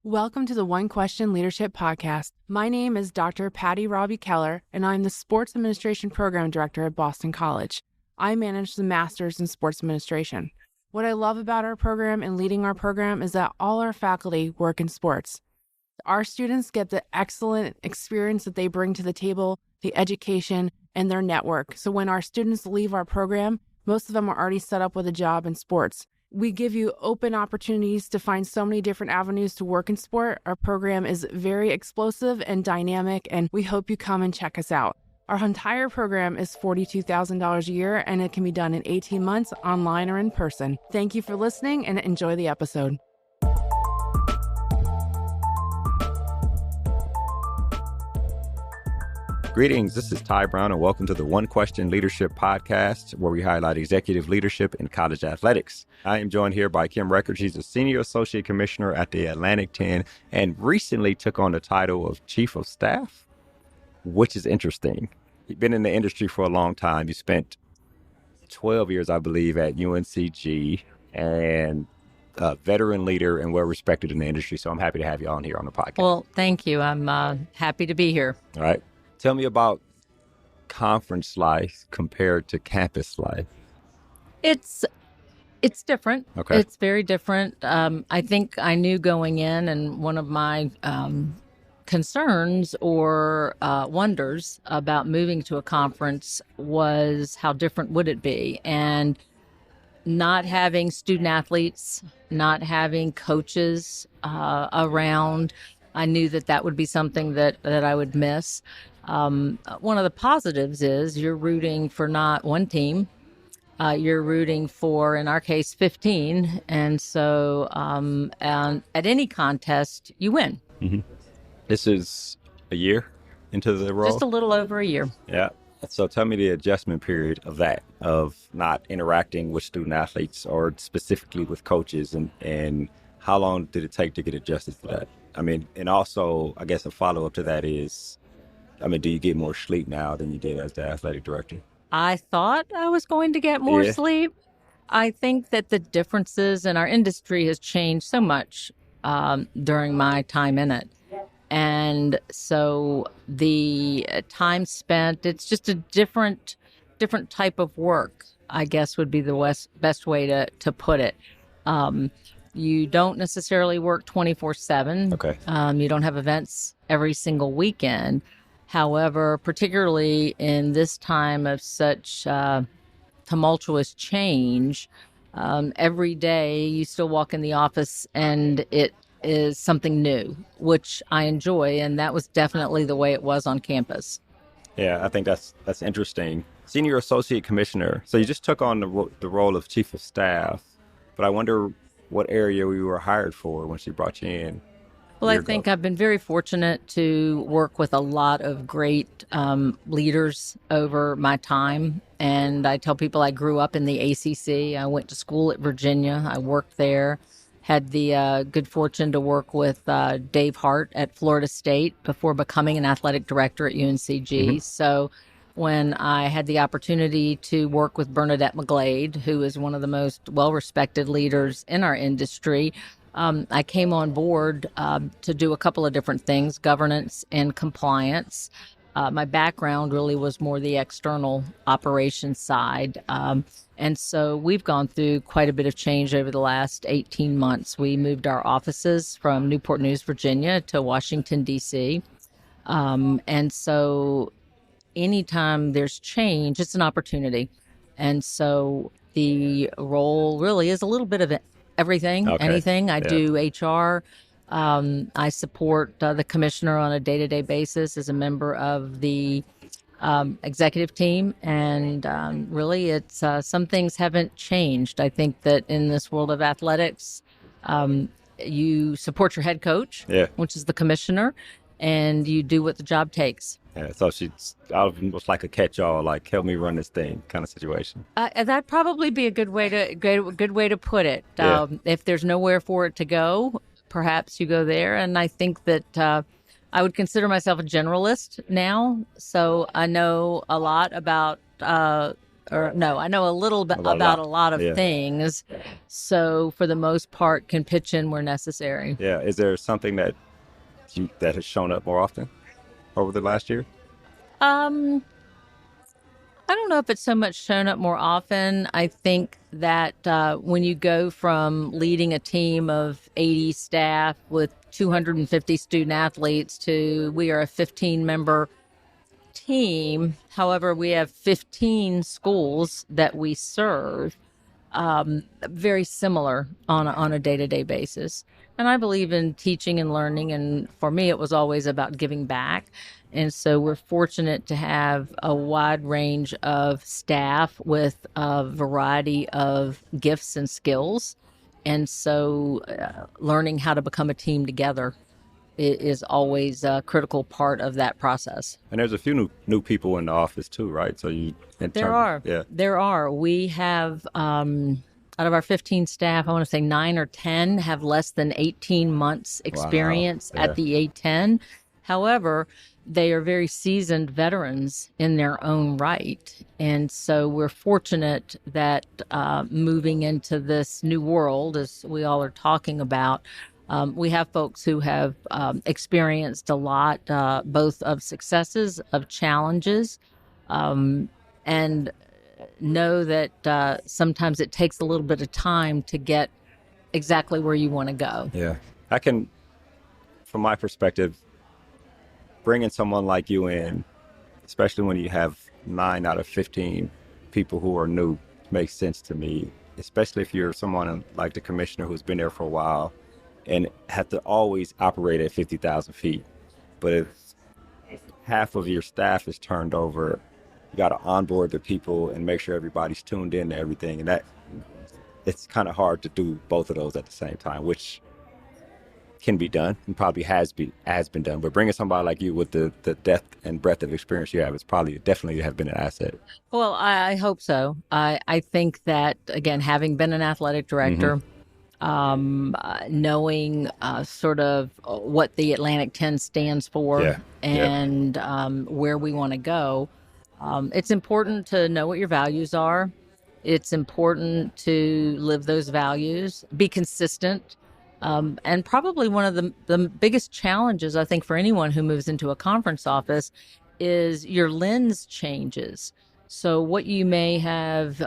Welcome to the One Question Leadership Podcast. My name is Dr. Patty Robbie Keller, and I'm the Sports Administration Program Director at Boston College. I manage the Masters in Sports Administration. What I love about our program and leading our program is that all our faculty work in sports. Our students get the excellent experience that they bring to the table, the education, and their network. So when our students leave our program, most of them are already set up with a job in sports. We give you open opportunities to find so many different avenues to work in sport. Our program is very explosive and dynamic, and we hope you come and check us out. Our entire program is $42,000 a year, and it can be done in 18 months, online or in person. Thank you for listening, and enjoy the episode. Greetings, this is Ty Brown, and welcome to the One Question Leadership Podcast, where we highlight executive leadership in college athletics. I am joined here by Kim Record. She's a Senior Associate Commissioner at the Atlantic 10 and recently took on the title of Chief of Staff, which is interesting. You've been in the industry for a long time. You spent 12 years, I believe, at UNCG and a veteran leader and well-respected in the industry. So I'm happy to have you on here on the podcast. Well, thank you. I'm happy to be here. All right. Tell me about conference life compared to campus life. It's different. Okay. It's very different. I think I knew going in, and one of my concerns or wonders about moving to a conference was how different would it be, and not having student athletes, not having coaches around. I knew that would be something that I would miss. One of the positives is you're rooting for not one team. You're rooting for, in our case, 15. And so and at any contest, you win. Mm-hmm. This is a year into the role? Just a little over a year. Yeah. So tell me the adjustment period of that, of not interacting with student athletes or specifically with coaches, and how long did it take to get adjusted to that? I mean, and also, I guess a follow-up to that is, I mean, do you get more sleep now than you did as the athletic director? I thought I was going to get more sleep. I think that the differences in our industry has changed so much during my time in it. And so the time spent, it's just a different type of work, I guess would be the best way to put it. You don't necessarily work 24/7. Okay. You don't have events every single weekend. However, particularly in this time of such tumultuous change, every day you still walk in the office and it is something new, which I enjoy. And that was definitely the way it was on campus. Yeah, I think that's interesting. Senior Associate Commissioner. So you just took on the role of Chief of Staff, but I wonder what area we were hired for when she brought you in. Well, I think I've been very fortunate to work with a lot of great leaders over my time. And I tell people I grew up in the ACC. I went to school at Virginia. I worked there. Had the good fortune to work with Dave Hart at Florida State before becoming an athletic director at UNCG. Mm-hmm. So when I had the opportunity to work with Bernadette McGlade, who is one of the most well-respected leaders in our industry, I came on board to do a couple of different things, governance and compliance. My background really was more the external operations side. And so we've gone through quite a bit of change over the last 18 months. We moved our offices from Newport News, Virginia to Washington, D.C. And so anytime there's change, it's an opportunity. And so the role really is a little bit of everything, anything. I do HR. I support the commissioner on a day-to-day basis as a member of the executive team. And really, it's some things haven't changed. I think that in this world of athletics, you support your head coach, which is the commissioner, and you do what the job takes. Yeah, so she's almost like a catch-all, like help me run this thing kind of situation. That'd probably be a good way to put it. If there's nowhere for it to go, perhaps you go there. And I think that I would consider myself a generalist now, so I know a lot about or no, I know a little bit About about a lot of Yeah. things. So for the most part, can pitch in where necessary. Yeah. Is there something that has shown up more often over the last year? Um, I don't know if it's so much shown up more often. I think that when you go from leading a team of 80 staff with 250 student athletes to we are a 15-member team. However, we have 15 schools that we serve, very similar on a day-to-day basis. And I believe in teaching and learning, and for me it was always about giving back. And so we're fortunate to have a wide range of staff with a variety of gifts and skills. And so learning how to become a team together is always a critical part of that process. And there's a few new people in the office too, right? So There are. We have, out of our 15 staff, I want to say 9 or 10 have less than 18 months experience Wow. Yeah. at the A10. However, they are very seasoned veterans in their own right. And so we're fortunate that moving into this new world, as we all are talking about, we have folks who have experienced a lot, both of successes, of challenges, and know that sometimes it takes a little bit of time to get exactly where you want to go. Yeah. I can, from my perspective, bringing someone like you in, especially when you have 9 out of 15 people who are new, makes sense to me, especially if you're someone like the commissioner who's been there for a while and have to always operate at 50,000 feet. But if half of your staff is turned over, you got to onboard the people and make sure everybody's tuned in to everything. And that it's kind of hard to do both of those at the same time, which can be done and probably has been done. But bringing somebody like you with the depth and breadth of experience you have, it's probably definitely have been an asset. Well, I hope so. I think that, again, having been an athletic director, knowing sort of what the Atlantic 10 stands for and where we want to go, it's important to know what your values are. It's important to live those values, be consistent. And probably one of the biggest challenges, I think, for anyone who moves into a conference office is your lens changes. So what you may have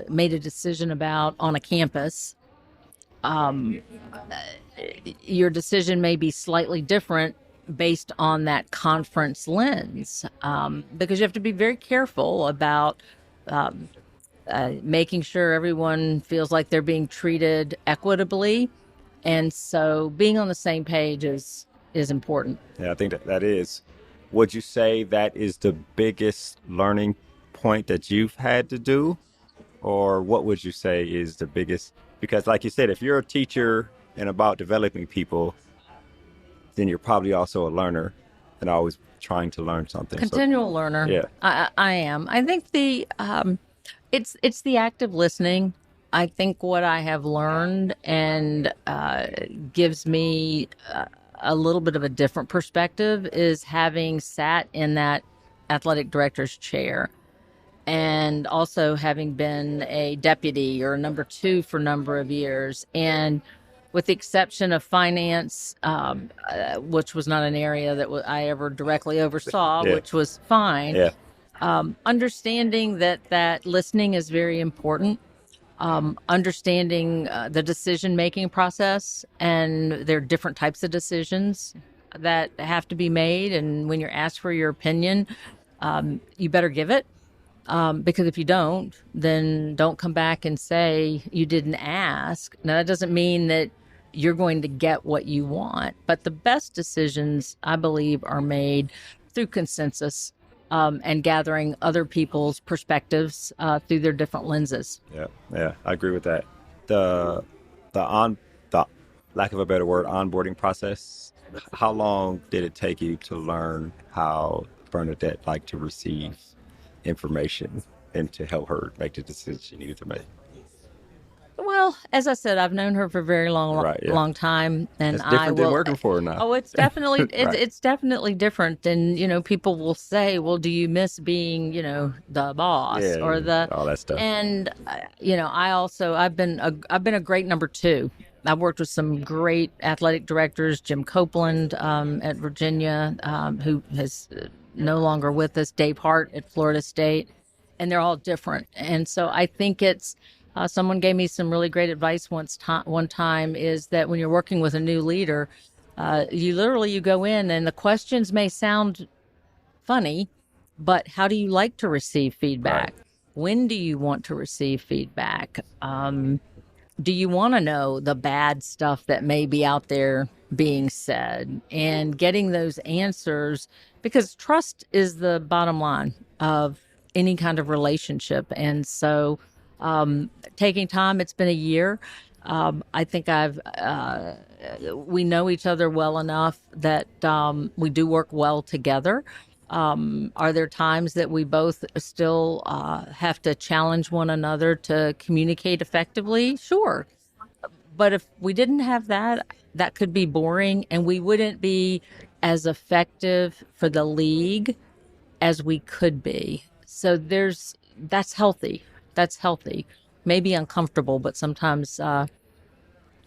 made a decision about on a campus, your decision may be slightly different based on that conference lens, because you have to be very careful about making sure everyone feels like they're being treated equitably. And so being on the same page is important. Yeah, I think that is. Would you say that is the biggest learning point that you've had to do? Or what would you say is the biggest? Because like you said, if you're a teacher and about developing people, then you're probably also a learner and always trying to learn something. Continual learner. Yeah. I am. I think it's the active listening. I think what I have learned and gives me a little bit of a different perspective is having sat in that athletic director's chair and also having been a deputy or a number 2 for a number of years. And with the exception of finance, which was not an area that I ever directly oversaw, which was fine. Yeah. Understanding that listening is very important. Understanding the decision-making process, and there are different types of decisions that have to be made. And when you're asked for your opinion, you better give it. Because if you don't, then don't come back and say you didn't ask. Now, that doesn't mean that you're going to get what you want, but the best decisions, I believe, are made through consensus and gathering other people's perspectives through their different lenses. Yeah, I agree with that. The lack of a better word, onboarding process. How long did it take you to learn how Bernadette liked to receive information and to help her make the decisions she needed to make? Well, as I said, I've known her for a very long time, and It's different than working for her now. Oh, it's definitely Right. it's definitely different. And people will say, "Well, do you miss being, the boss or the?" all that stuff. And I've been a great number two. I've worked with some great athletic directors, Jim Copeland at Virginia, who has no longer with us, Dave Hart at Florida State, and they're all different. And so I think it's someone gave me some really great advice one time is that when you're working with a new leader, you go in and the questions may sound funny, but how do you like to receive feedback? Right. When do you want to receive feedback? Do you want to know the bad stuff that may be out there being said, and getting those answers, because trust is the bottom line of any kind of relationship. And so taking time, it's been a year. I think we know each other well enough that we do work well together. Are there times that we both still have to challenge one another to communicate effectively? Sure. But if we didn't have that, that could be boring, and we wouldn't be as effective for the league as we could be. So that's healthy. That's healthy. Maybe uncomfortable, but sometimes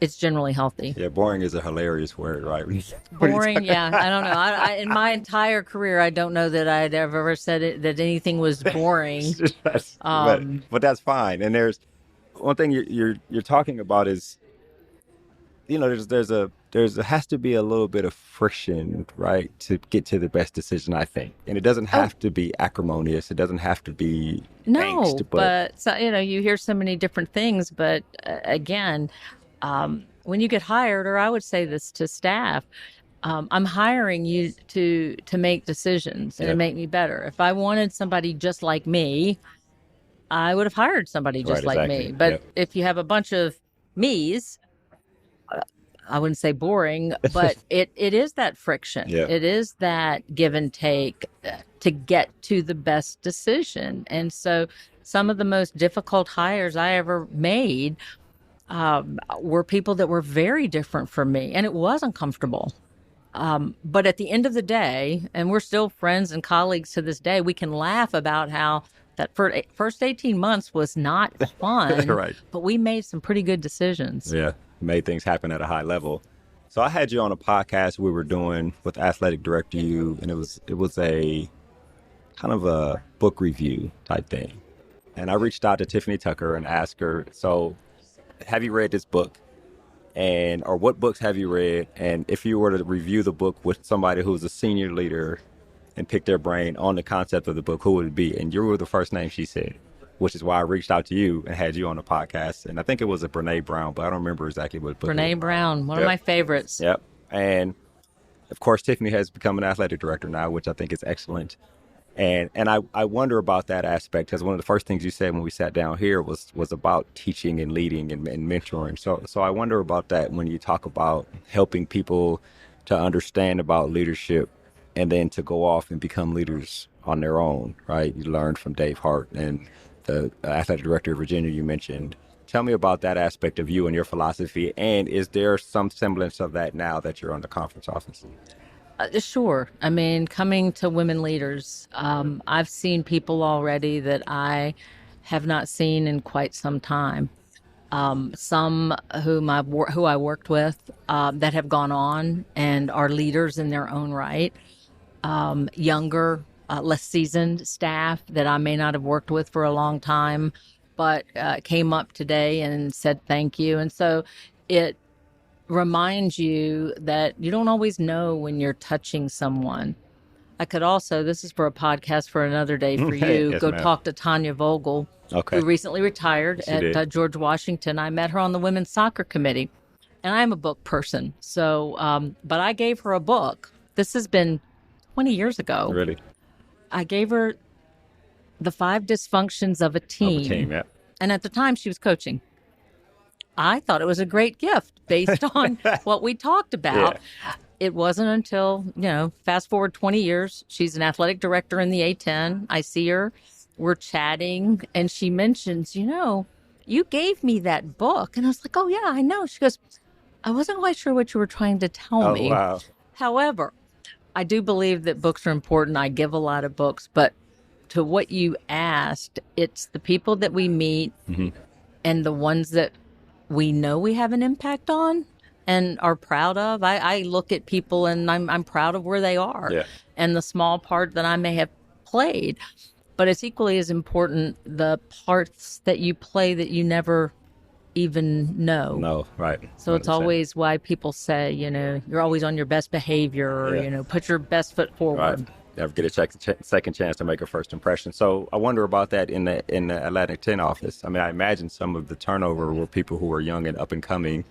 it's generally healthy. Yeah, boring is a hilarious word, right? Boring, yeah. I don't know. I in my entire career, I don't know that I'd ever said that anything was boring. But that's fine. And there's one thing you're talking about is, there has to be a little bit of friction, right, to get to the best decision, I think. And it doesn't have to be acrimonious. It doesn't have to be angst, but so, you hear so many different things. But again, when you get hired, or I would say this to staff, I'm hiring you to make decisions and to make me better. If I wanted somebody just like me, I would have hired somebody just like me. But if you have a bunch of me's, I wouldn't say boring, but it is that friction. Yeah. It is that give and take to get to the best decision. And so some of the most difficult hires I ever made were people that were very different from me, and it was uncomfortable. But at the end of the day, and we're still friends and colleagues to this day, we can laugh about how that first 18 months was not fun, right. But we made some pretty good decisions. Yeah, made things happen at a high level. So I had you on a podcast we were doing with Athletic Director U, and it was a kind of a book review type thing. And I reached out to Tiffany Tucker and asked her, so have you read this book? Or what books have you read? And if you were to review the book with somebody who's a senior leader and pick their brain on the concept of the book, who would it be? And you were the first name she said, which is why I reached out to you and had you on the podcast. And I think it was a Brene Brown, but I don't remember exactly what book. Brene Brown, one of my favorites. Yep. And of course, Tiffany has become an athletic director now, which I think is excellent. And I wonder about that aspect, because one of the first things you said when we sat down here was about teaching and leading and mentoring. So I wonder about that when you talk about helping people to understand about leadership and then to go off and become leaders on their own, right? You learned from Dave Hart and the athletic director of Virginia you mentioned. Tell me about that aspect of you and your philosophy. And is there some semblance of that now that you're on the conference office? Sure. I mean, coming to women leaders, I've seen people already that I have not seen in quite some time. Some who I worked with that have gone on and are leaders in their own right. Younger, less seasoned staff that I may not have worked with for a long time, but came up today and said thank you. And so it reminds you that you don't always know when you're touching someone. I could also, this is for a podcast for another day for you, go talk to Tanya Vogel, who recently retired at George Washington. I met her on the women's soccer committee, and I'm a book person. So, but I gave her a book. This has been 20 years ago. Really? I gave her The 5 Dysfunctions of a Team. Yeah. And at the time, she was coaching. I thought it was a great gift based on what we talked about. Yeah. It wasn't until, fast forward 20 years, she's an athletic director in the A10. I see her, we're chatting, and she mentions, you you gave me that book. And I was like, oh, yeah, I know. She goes, I wasn't quite sure what you were trying to tell me. Wow. However, I do believe that books are important. I give a lot of books, but to what you asked, it's the people that we meet and the ones that we know we have an impact on and are proud of. I look at people and I'm proud of where they are and the small part that I may have played. But it's equally as important the parts that you play that you never even know. No, right. So it's always why people say, you're always on your best behavior or, put your best foot forward. Right. Never get a second chance to make a first impression. So I wonder about that in the Atlantic 10 office. I mean, I imagine some of the turnover were people who were young and up and coming.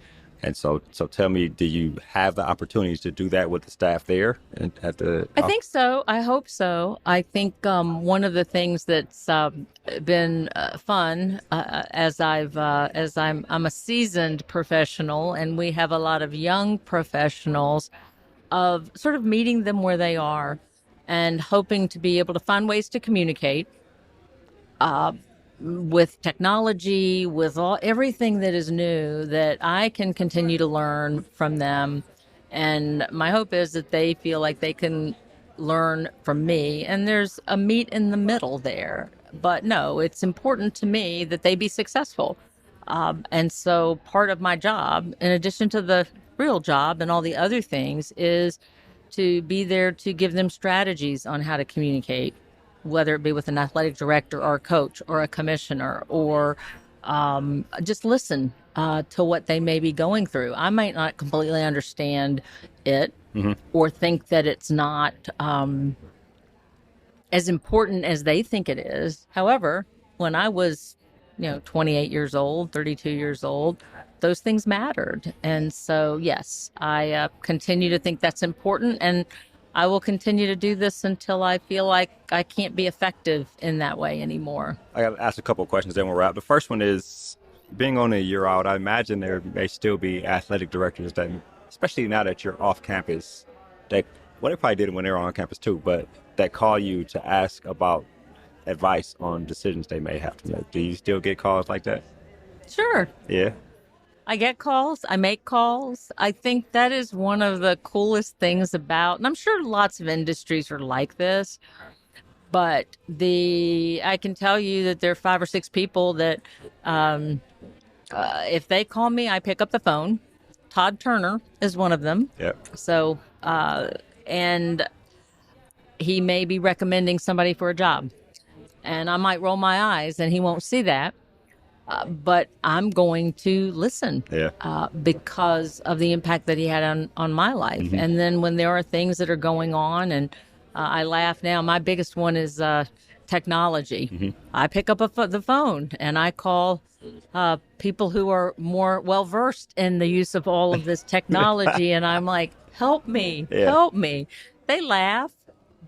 And so tell me, do you have the opportunities to do that with the staff there at the? I think so. I hope so. I think one of the things that's been fun as I'm a seasoned professional, and we have a lot of young professionals, of sort of meeting them where they are, and hoping to be able to find ways to communicate. With technology, with everything that is new, that I can continue to learn from them. And my hope is that they feel like they can learn from me. And there's a meet in the middle there. But no, it's important to me that they be successful. And so part of my job, in addition to the real job and all the other things, is to be there to give them strategies on how to communicate, whether it be with an athletic director or a coach or a commissioner, or just listen to what they may be going through. I might not completely understand it or think that it's not as important as they think it is. However, when I was 28 years old, 32 years old, those things mattered. And so, yes, I continue to think that's important. And I will continue to do this until I feel like I can't be effective in that way anymore. I got to ask a couple of questions, then we'll wrap. The first one is, being on a year out, I imagine there may still be athletic directors that, especially now that you're off campus, they probably did it when they were on campus too, but that call you to ask about advice on decisions they may have to make. Do you still get calls like that? Sure. Yeah. I get calls. I make calls. I think that is one of the coolest things about, and I'm sure lots of industries are like this, but I can tell you that there are 5 or 6 people that if they call me, I pick up the phone. Todd Turner is one of them. Yep. So, and he may be recommending somebody for a job, and I might roll my eyes and he won't see that. But I'm going to listen because of the impact that he had on my life. And then when there are things that are going on, and I laugh now, my biggest one is technology. I pick up the phone and I call people who are more well-versed in the use of all of this technology. And I'm like, help me, help me. They laugh,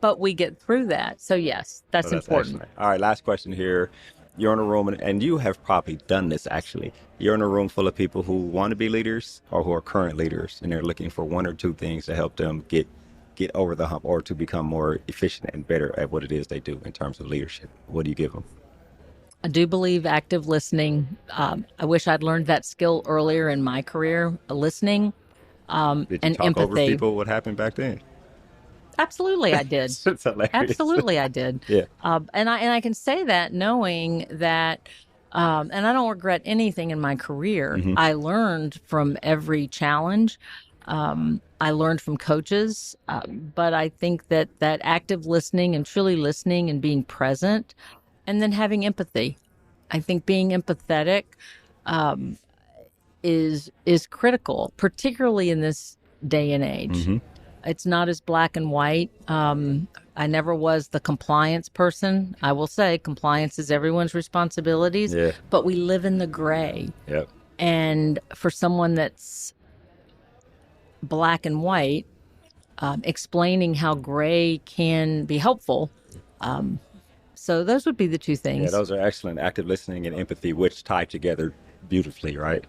but we get through that. So yes, that's important. Excellent. All right, last question here. You're in a room, and you have probably done this actually. You're in a room full of people who want to be leaders or who are current leaders, and they're looking for 1 or 2 things to help them get over the hump or to become more efficient and better at what it is they do in terms of leadership. What do you give them? I do believe active listening. I wish I'd learned that skill earlier in my career, listening Did you and talk empathy. over people? What happened back then? Absolutely, I did. It's hilarious. Absolutely, I did. Yeah. And I can say that knowing that, and I don't regret anything in my career. I learned from every challenge. I learned from coaches, but I think that active listening and truly listening and being present, and then having empathy. I think being empathetic is critical, particularly in this day and age. It's not as black and white. I never was the compliance person. I will say compliance is everyone's responsibilities, but we live in the gray. Yep. And for someone that's black and white, explaining how gray can be helpful. So those would be the 2 things. Yeah, those are excellent. Active listening and empathy, which tie together beautifully, right?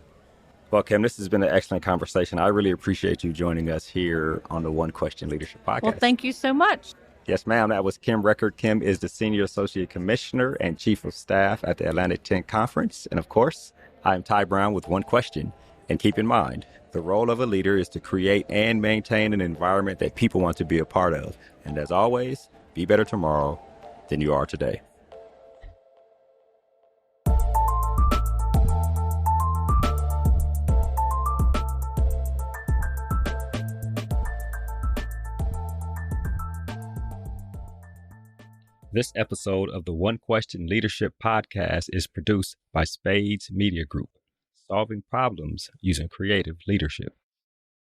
Well, Kim, this has been an excellent conversation. I really appreciate you joining us here on the One Question Leadership Podcast. Well, thank you so much. Yes, ma'am. That was Kim Record. Kim is the Senior Associate Commissioner and Chief of Staff at the Atlantic 10 Conference. And of course, I'm Ty Brown with one question. And keep in mind, the role of a leader is to create and maintain an environment that people want to be a part of. And as always, be better tomorrow than you are today. This episode of the One Question Leadership Podcast is produced by Spades Media Group, solving problems using creative leadership.